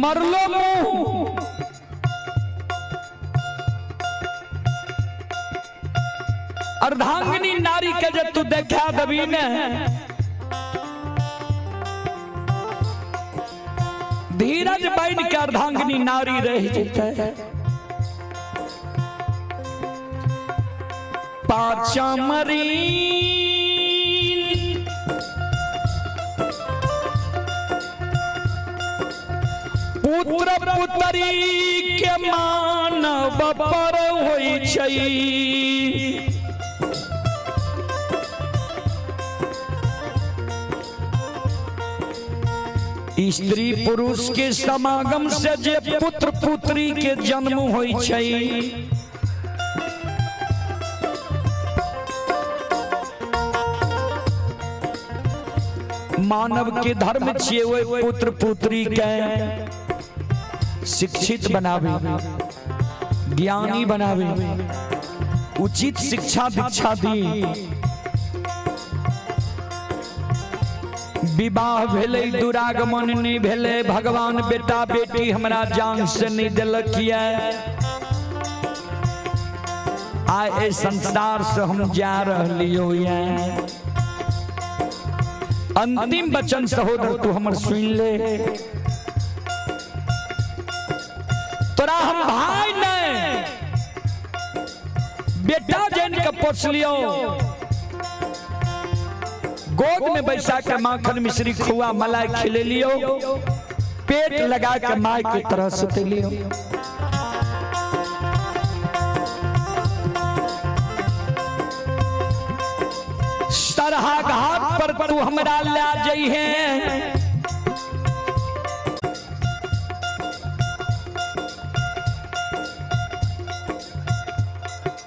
मरलो मुंह अर्धांगिनी नारी के जब तू देखा दबी ने धीरज बैन के अर्धांगिनी नारी रह जते पाचा मरी पुत्र पुत्री के मानव पर होई छई स्त्री पुरुष के समागम से जे पुत्र पुत्री के जन्म होई छई मानव के धर्म छिए वो पुत्र पुत्री के शिक्षित बनावे ज्ञानी बनावे उचित शिक्षा दीक्षा दी विवाह भेले दुरागमन नहीं भेले भगवान बेटा बेटी हमरा जान से नहीं दिलक आए संसार से हम जा रहियो अंतिम वचन सहोदर तू हमर सुन ले तोरा हम भाई नहीं बेटा जैन के पोस लियो गोद में बैसा के माखन मिश्री खुआ मलाई खिले लियो पेट लगा के माँ की तरह सुते लियो सरहा घाट पर तू हमरा ला जाई है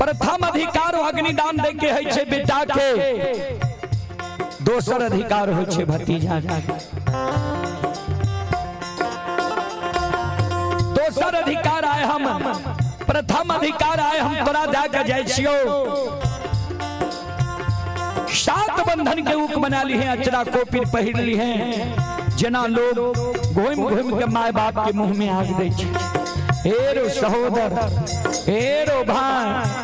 प्रथम अधिकार अग्निदान दे के है छे बेटा के दोसर अधिकार हो छे भतीजा दोसर अधिकार आए हम प्रथम अधिकार आए हम तोरा दे के जाय छियो सात बंधन के ऊक बना ली है अचरा कोपिर पहिर ली है जना लोग घूम घूम के माय बाप के मुंह में आग दे छे हेरो सहोदर हेरो भाई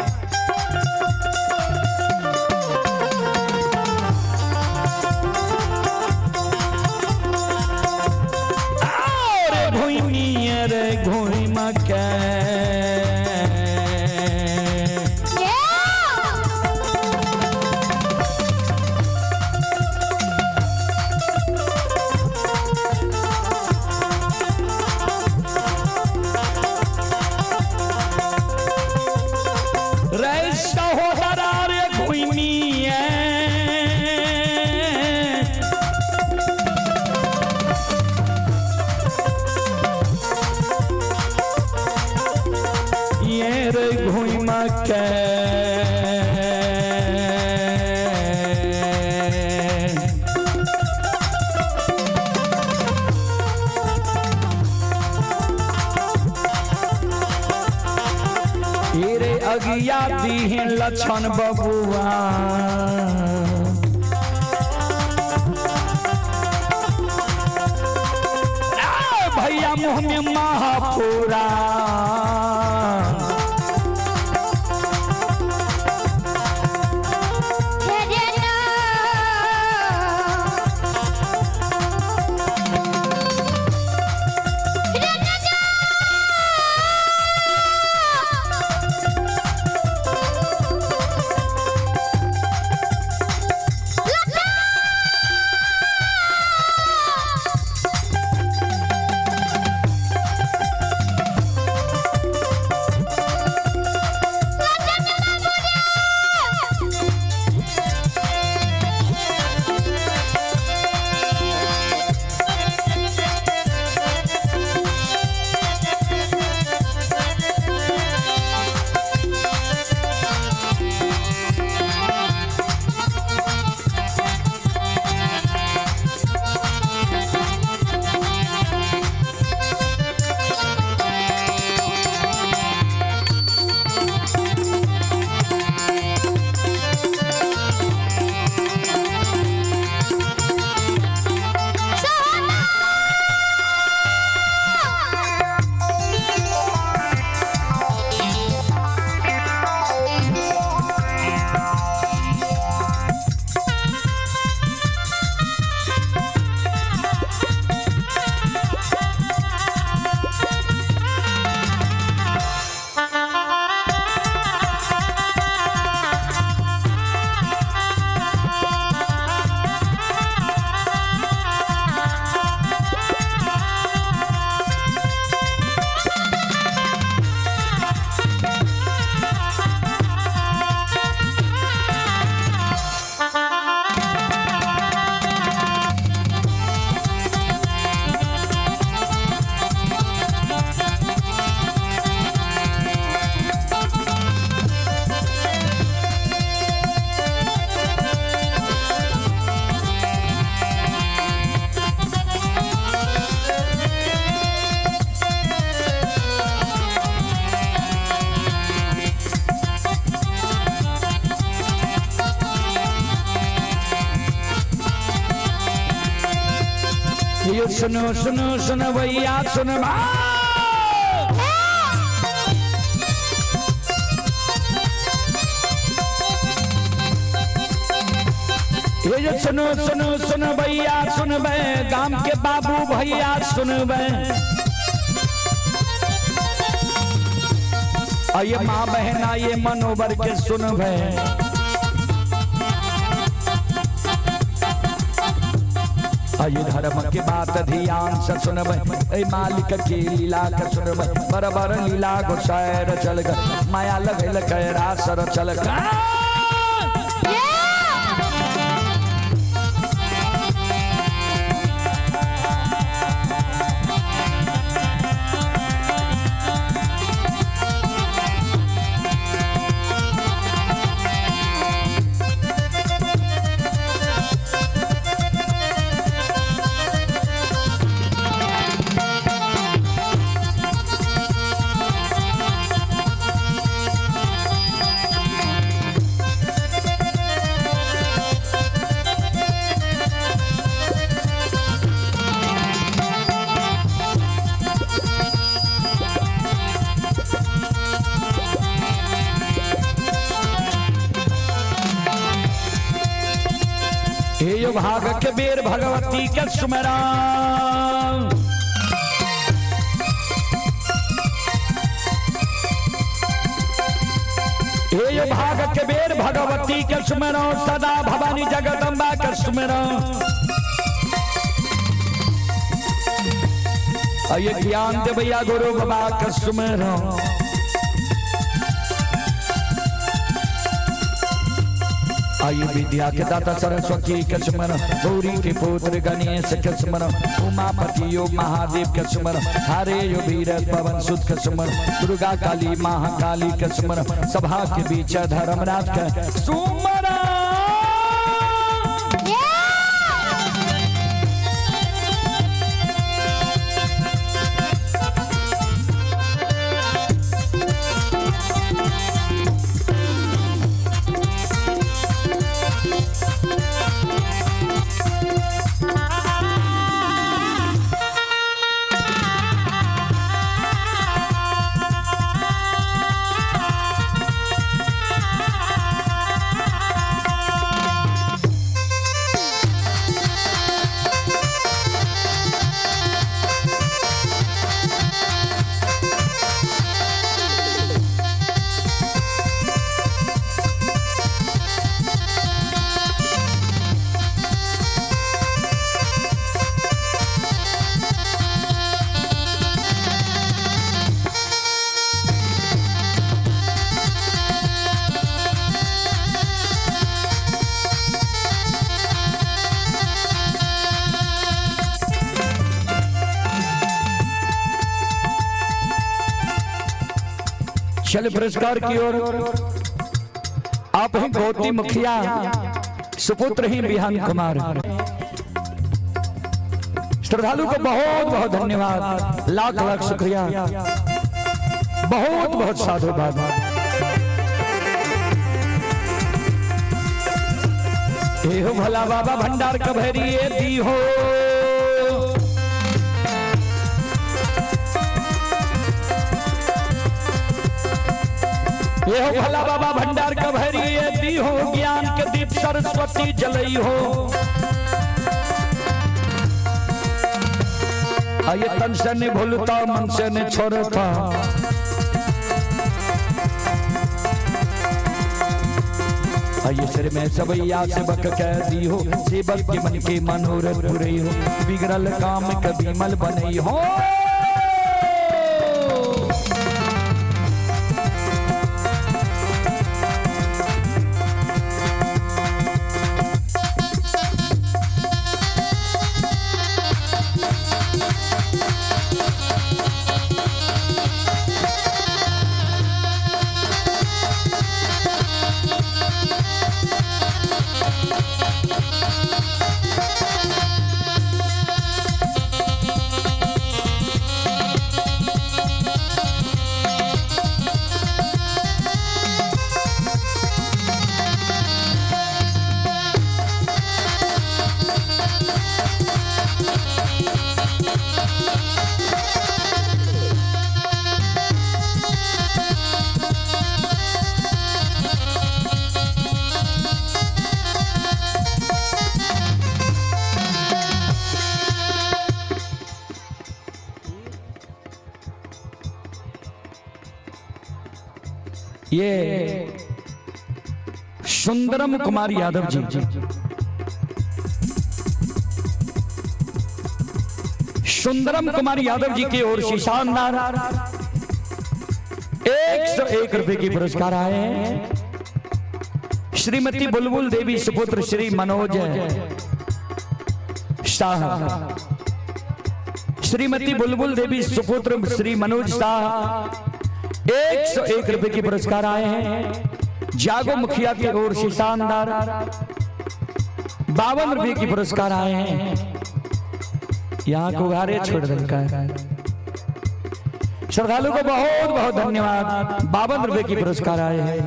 अगिया दी लक्षण बबुआ भैया मुँह में महापुरा ये सुनो सुनो सुनो भैया सुनो ये सुनो सुनो सुनो भैया सुन बे गांव के बाबू भैया सुन बे ये माँ बहना ये मनोबर के सुन बे ये धर्म के बात ध्यान से सुन बे मालिक की लीला के सुन बे बराबर लीला घुसायर चल गए माया लगल कैरा सर चल गए यो भाग के बेर भगवती के सुमरान यो भाग के बेर भगवती के सुमरान सदा भवानी जगदम्बा के सुमरान ये ज्ञान दे भैया गुरु बाबा के सुमरान आयु विद्या के दाता सरस्वती के स्मरण गौरी के पुत्र गणेश के स्मरण उमापति योग महादेव के स्मरण हरे यो वीर पवन सुत के स्मरण दुर्गा काली महाकाली के स्मरण सभा के बीच धर्मराज के सुमरण चल पुरस्कार की ओर आप हैं गौती मुखिया सुपुत्र ही बिहान कुमार श्रद्धालु को बहुत बहुत धन्यवाद लाख लाख शुक्रिया बहुत बहुत साधुवाद हो भला बाबा भंडार कभरिए दी हो ये हो भला बाबा भंडार कभरिए दी हो ज्ञान के दीप सरस्वती जलई हो आइए तन से नहीं भूलता मन से नहीं छोड़ता आइए सिर में सबैया सेवक कह दी हो सेवक के मन के मनोरथ पूरे हो बिगड़ल काम कभी मल बनई हो ये सुंदरम कुमार यादव जी, सुंदरम कुमार यादव जी की ओर से शानदार 101 रुपए की पुरस्कार आए हैं। श्रीमती बुलबुल देवी सुपुत्र श्री मनोज शाह, श्रीमती बुलबुल देवी सुपुत्र श्री मनोज शाह 101 रुपए की पुरस्कार आए हैं। जागो मुखिया की ओर से शानदार 52 रुपए की पुरस्कार आए हैं। यहाँ को गारे छोड़ रखा है। श्रद्धालु को बहुत बहुत धन्यवाद। 52 रुपए की पुरस्कार आए हैं।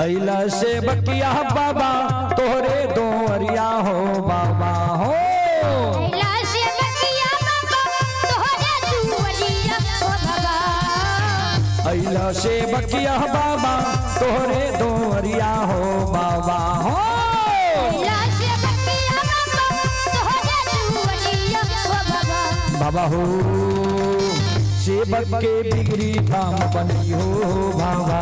अइला से बकिया बाबा तोहरे दो अरिया हो बाबा हो, अइला से बकिया बाबा तोहरे दो अरिया हो बाबा, अइला से बकिया बाबा तोहरे दो अरिया हो बाबा हो, अइला से बकिया बाबा तोहरे दो अरिया हो बाबा, बाबा हो सेवक के बिगड़ी काम बनी हो बाबा,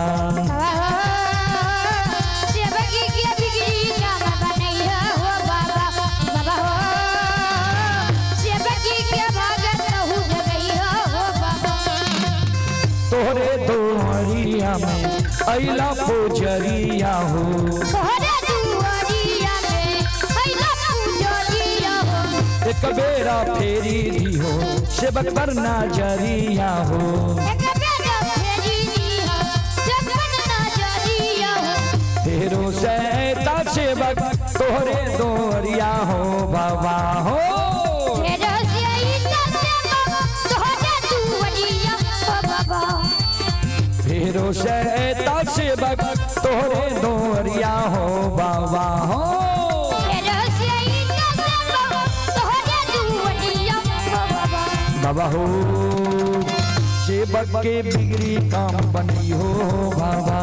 तोहरे दो अरिया में अइला पूजरिया हो, तोहरे दुआरिया में अइला पूजरिया हो, एक बेरा फेरी दी हो सेवक पर नजरिया हो, एक बेरा फेरी दी हो सेवक पर नजरिया हो, फेरो सहता सेवक तोहरे दो अरिया हो बाबा हो, फेरो सहता सेवक तोहरे दुआरिया हो बाबा, फेरो सहता सेवक तोहरे दो अरिया हो बाबा हो, फेरो सहता सेवक तोहरे दुआरिया हो बाबा, बाबा हो सेवक के बिगड़ी काम बनी हो बाबा,